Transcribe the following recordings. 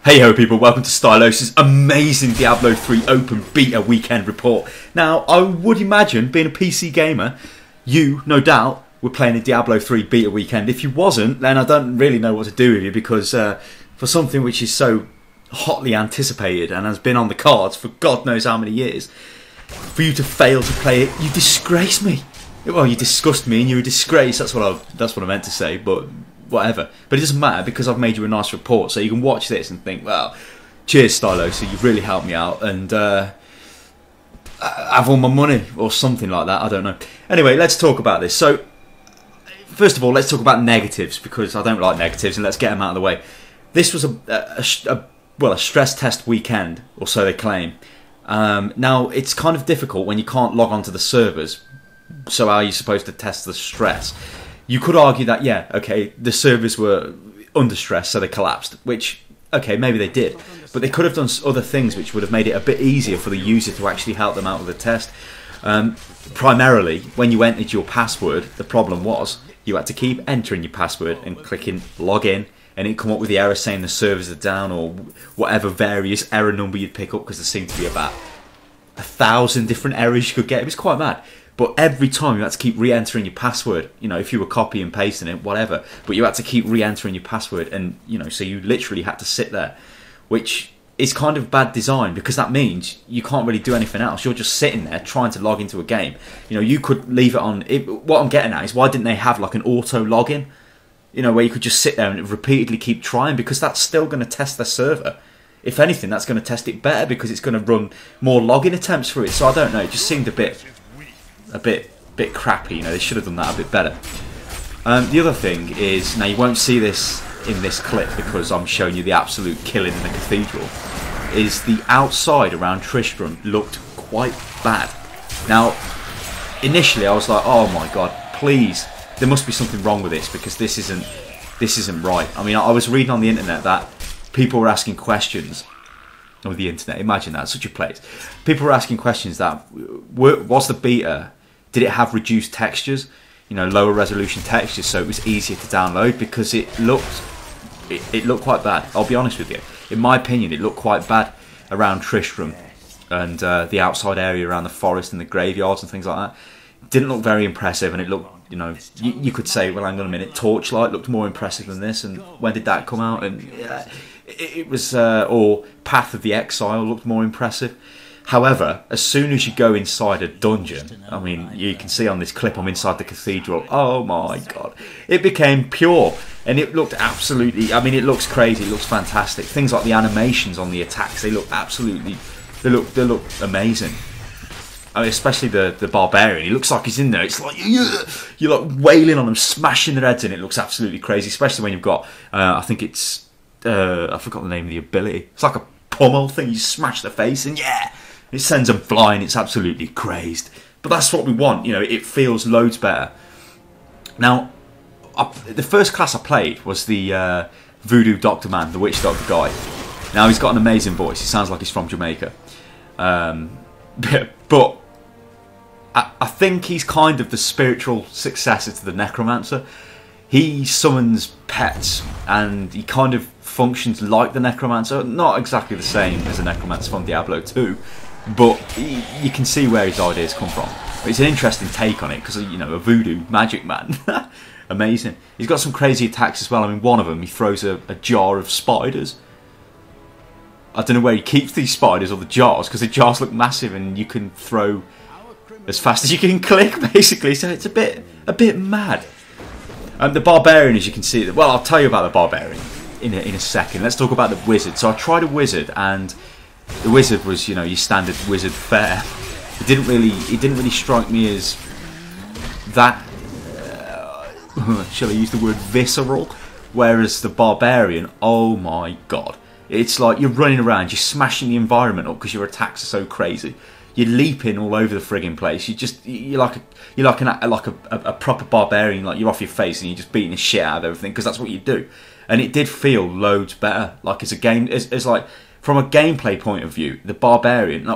Hey ho people, welcome to Stylos' amazing Diablo 3 open beta weekend report. Now, I would imagine, being a PC gamer, you, no doubt, were playing a Diablo 3 beta weekend. If you wasn't, then I don't really know what to do with you, because for something which is so hotly anticipated and has been on the cards for God knows how many years, for you to fail to play it, you disgrace me. Well, you disgust me and you're a disgrace, that's what I meant to say, but whatever. But it doesn't matter, because I've made you a nice report, so you can watch this and think, well, cheers Stylo, so you've really helped me out, and have all my money or something like that, I don't know. Anyway, let's talk about this. So first of all, let's talk about negatives, because I don't like negatives, and let's get them out of the way. This was a stress test weekend, or so they claim. Now, it's kind of difficult when you can't log onto the servers, so how are you supposed to test the stress? You could argue that, yeah, okay, the servers were under stress, so they collapsed, which, okay, maybe they did. But they could have done other things which would have made it a bit easier for the user to actually help them out with the test. Primarily, when you entered your password, the problem was you had to keep entering your password and clicking login, and it'd come up with the error saying the servers are down, or whatever various error number you'd pick up, because there seemed to be about 1,000 different errors you could get. It was quite mad. But every time you had to keep re-entering your password, you know, if you were copy and pasting it, whatever, but you had to keep re-entering your password, and, you know, so you literally had to sit there, which is kind of bad design, because that means you can't really do anything else. You're just sitting there trying to log into a game. You know, you could leave it on. What I'm getting at is, why didn't they have like an auto login? You know, where you could just sit there and repeatedly keep trying, because that's still going to test their server. If anything, that's going to test it better, because it's going to run more login attempts through it. So I don't know, it just seemed a bit crappy. You know, they should have done that a bit better. The other thing is, now you won't see this in this clip because I'm showing you the absolute killing in the cathedral, is the outside around Tristram looked quite bad. Now, initially I was like, oh my god, please, there must be something wrong with this, because this isn't right. I mean, I was reading on the internet that people were asking questions. Or the internet, imagine that, such a place. People were asking questions that, was the beta, did it have reduced textures, you know, lower resolution textures, so it was easier to download? Because it looked quite bad. I'll be honest with you. In my opinion, it looked quite bad around Tristram and the outside area around the forest and the graveyards and things like that. It didn't look very impressive, and it looked, you know, you could say, well, hang on a minute, Torchlight looked more impressive than this, and when did that come out? And it was, or Path of the Exile looked more impressive. However, as soon as you go inside a dungeon, I mean, you can see on this clip, I'm inside the cathedral, oh my god, it became pure, and it looked absolutely, I mean, it looks crazy, it looks fantastic. Things like the animations on the attacks, they look absolutely, they look amazing. I mean, especially the barbarian, he looks like he's in there, it's like, you're like wailing on them, smashing their heads in, it looks absolutely crazy, especially when you've got, I think it's, I forgot the name of the ability, it's like a pummel thing, you smash the face, and yeah, it sends them flying. It's absolutely crazed. But that's what we want. You know, it feels loads better. Now, the first class I played was the Voodoo Doctor Man, the Witch Doctor guy. Now, he's got an amazing voice. He sounds like he's from Jamaica. But I think he's kind of the spiritual successor to the Necromancer. He summons pets, and he kind of functions like the Necromancer. Not exactly the same as the Necromancer from Diablo 2. But you can see where his ideas come from. It's an interesting take on it, because, you know, a voodoo magic man. Amazing. He's got some crazy attacks as well. I mean, one of them, he throws a jar of spiders. I don't know where he keeps these spiders, or the jars, because the jars look massive, and you can throw as fast as you can click, basically. So it's a bit mad. The barbarian, as you can see, well, I'll tell you about the barbarian in a second. Let's talk about the wizard. So I tried a wizard, and the wizard was, you know, your standard wizard fare. It didn't really strike me as that, shall I use the word visceral? Whereas the barbarian, oh my god, it's like you're running around, you're smashing the environment up because your attacks are so crazy. You're leaping all over the frigging place. You're like a proper barbarian. Like, you're off your face and you're just beating the shit out of everything, because that's what you do. And it did feel loads better. Like, as a game, as like, from a gameplay point of view, the barbarian,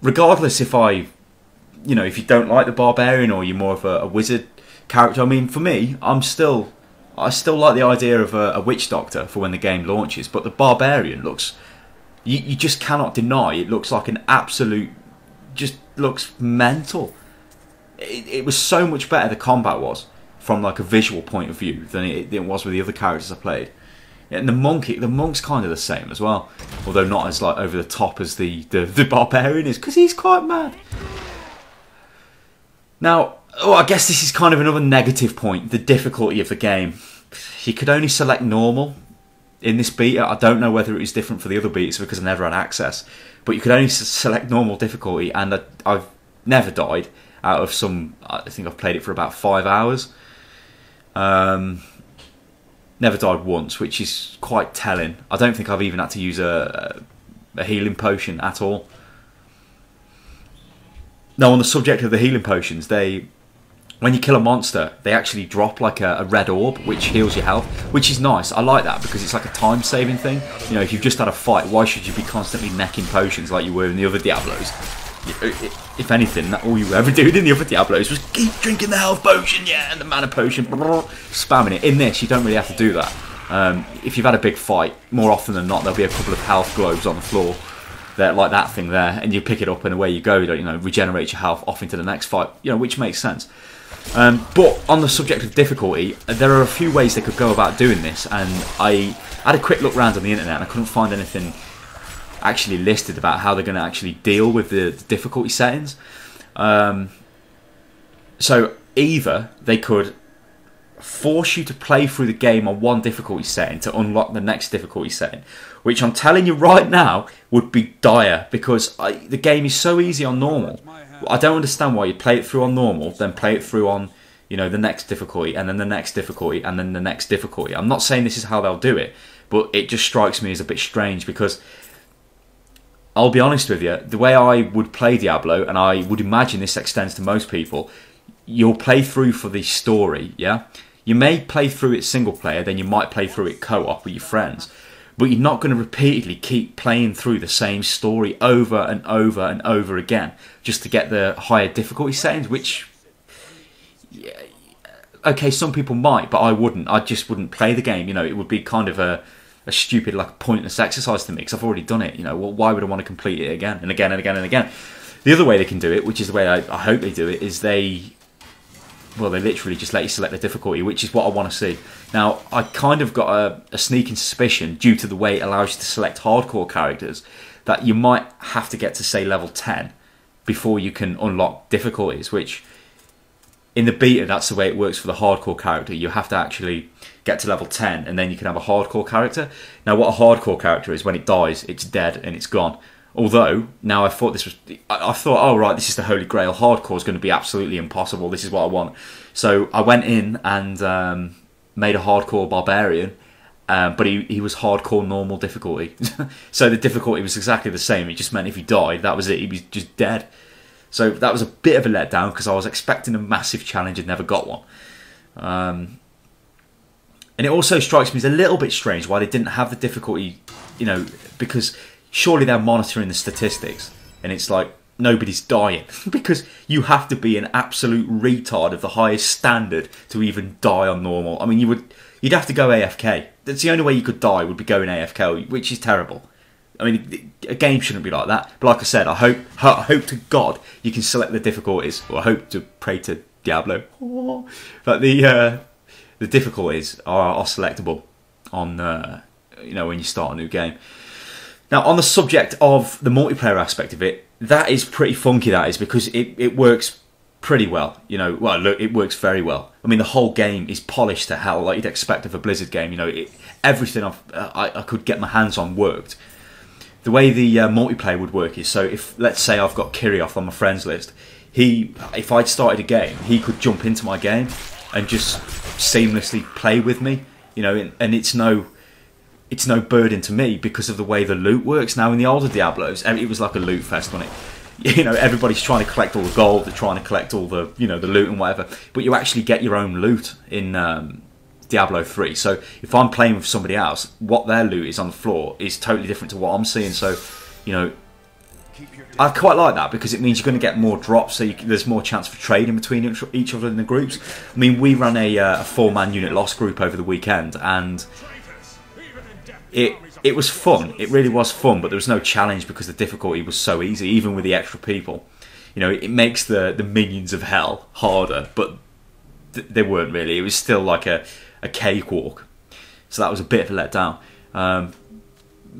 regardless if if you don't like the barbarian, or you're more of a wizard character, I mean, for me, I'm still I still like the idea of a witch doctor for when the game launches, but the barbarian looks... You just cannot deny it looks like an absolute... Just looks mental. It was so much better, the combat was, from like a visual point of view, than it was with the other characters I played. And the monk's kind of the same as well, although not as like over the top as the barbarian is, because he's quite mad. Now, I guess this is kind of another negative point, the difficulty of the game. You could only select normal in this beta. I don't know whether it was different for the other betas because I never had access, but you could only select normal difficulty, and I've never died out of some... I think I've played it for about 5 hours. Never died once, which is quite telling. I don't think I've even had to use a healing potion at all. Now, on the subject of the healing potions, when you kill a monster, they actually drop like a red orb, which heals your health, which is nice. I like that because it's like a time-saving thing. You know, if you've just had a fight, why should you be constantly necking potions like you were in the other Diablos? If anything, all you were ever doing in the other Diablos was keep drinking the health potion, yeah, and the mana potion, spamming it. In this, you don't really have to do that. If you've had a big fight, more often than not, there'll be a couple of health globes on the floor, like that thing there, and you pick it up and away you go. You know, regenerate your health off into the next fight. You know, which makes sense. But on the subject of difficulty, there are a few ways they could go about doing this, and I had a quick look around on the internet and I couldn't find anything actually listed about how they're going to actually deal with the difficulty settings. So either they could force you to play through the game on one difficulty setting to unlock the next difficulty setting, which I'm telling you right now would be dire, because the game is so easy on normal. I don't understand why you play it through on normal, then play it through on, you know, the next difficulty, and then the next difficulty, and then the next difficulty. I'm not saying this is how they'll do it, but it just strikes me as a bit strange, because I'll be honest with you, the way I would play Diablo, and I would imagine this extends to most people, you'll play through for the story, yeah? You may play through it single player, then you might play through it co-op with your friends, but you're not going to repeatedly keep playing through the same story over and over and over again just to get the higher difficulty settings, which... Yeah, okay, some people might, but I wouldn't. I just wouldn't play the game, you know, it would be kind of a stupid, like, pointless exercise to me, because I've already done it, you know. Well, why would I want to complete it again and again and again and again? The other way they can do it, which is the way I hope they do it, is they literally just let you select the difficulty, which is what I want to see. Now, I kind of got a sneaking suspicion, due to the way it allows you to select hardcore characters, that you might have to get to, say, level 10 before you can unlock difficulties, which... In the beta, that's the way it works for the hardcore character. You have to actually get to level 10, and then you can have a hardcore character. Now, what a hardcore character is, when it dies, it's dead and it's gone. Although, now I thought this was... I thought, oh, right, this is the Holy Grail. Hardcore is going to be absolutely impossible. This is what I want. So I went in and made a hardcore barbarian, but he was hardcore normal difficulty. So the difficulty was exactly the same. It just meant if he died, that was it. He was just dead. So that was a bit of a letdown, because I was expecting a massive challenge and never got one. And it also strikes me as a little bit strange why they didn't have the difficulty, you know, because surely they're monitoring the statistics, and it's like nobody's dying, because you have to be an absolute retard of the highest standard to even die on normal. I mean, you'd have to go AFK. That's the only way you could die, would be going AFK, which is terrible. I mean, a game shouldn't be like that. But like I said, I hope to God you can select the difficulties, or I hope to pray to Diablo. But the difficulties are selectable on you know, when you start a new game. Now, on the subject of the multiplayer aspect of it, that is pretty funky. That is, because it works pretty well. You know, well, look, it works very well. I mean, the whole game is polished to hell, like you'd expect of a Blizzard game. You know, everything I could get my hands on worked. The way the multiplayer would work is, so if, let's say, I've got Kirioth on my friends list, if I'd started a game, he could jump into my game and just seamlessly play with me, you know, and it's no burden to me because of the way the loot works. Now, in the older Diablos, it was like a loot fest, wasn't it? You know, everybody's trying to collect all the gold, they're trying to collect all the, you know, the loot and whatever, but you actually get your own loot in Diablo 3. So if I'm playing with somebody else, what their loot is on the floor is totally different to what I'm seeing. So, you know, I quite like that because it means you're going to get more drops, so there's more chance for trading between each other in the groups. I mean, we ran a 4-man unit loss group over the weekend, and it was fun. It really was fun, but there was no challenge because the difficulty was so easy, even with the extra people. You know, it makes the minions of hell harder, but they weren't really. It was still like a cakewalk. So that was a bit of a letdown.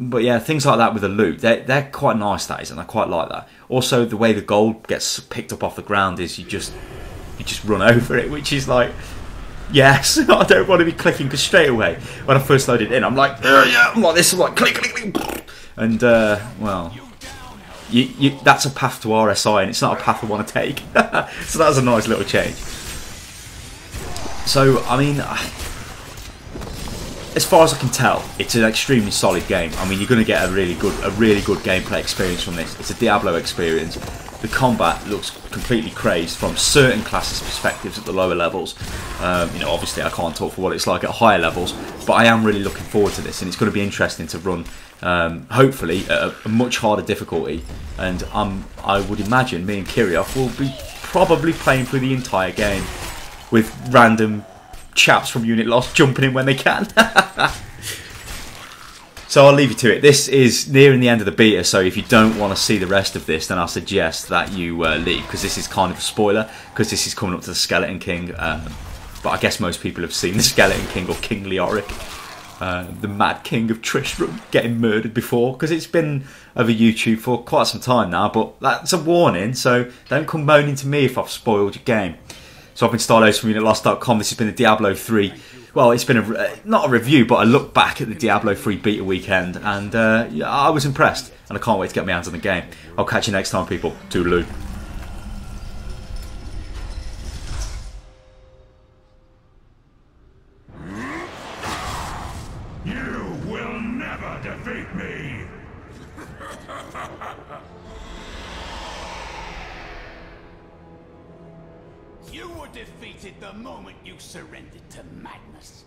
But yeah, things like that with the loot, they're quite nice, that is, and I quite like that. Also, the way the gold gets picked up off the ground is you just run over it, which is like, yes, I don't want to be clicking, because straight away, when I first loaded it in, I'm like, yeah, I'm like this, I'm like, click, click, click. And, well, that's a path to RSI, and it's not a path I want to take. So that's a nice little change. So, I mean, as far as I can tell, it's an extremely solid game. I mean, you're going to get a really good gameplay experience from this. It's a Diablo experience. The combat looks completely crazed from certain classes' perspectives at the lower levels. You know, obviously I can't talk for what it's like at higher levels, but I am really looking forward to this, and it's going to be interesting to run, hopefully, at a much harder difficulty. And I would imagine me and Kirioth will be probably playing through the entire game with random chaps from Unit Lost jumping in when they can. So I'll leave you to it. This is nearing the end of the beta, so if you don't want to see the rest of this, then I suggest that you leave, because this is kind of a spoiler, because this is coming up to the Skeleton King. But I guess most people have seen the Skeleton King, or King Leoric, the Mad King of Tristram, getting murdered before, because it's been over YouTube for quite some time now, but that's a warning, so don't come moaning to me if I've spoiled your game. So I've been Starlows from UnitLost.com. This has been the Diablo 3. Well, it's been not a review, but a look back at the Diablo 3 beta weekend, and yeah, I was impressed, and I can't wait to get my hands on the game. I'll catch you next time, people. Toodaloo. You will never defeat me! You were defeated the moment you surrendered to madness.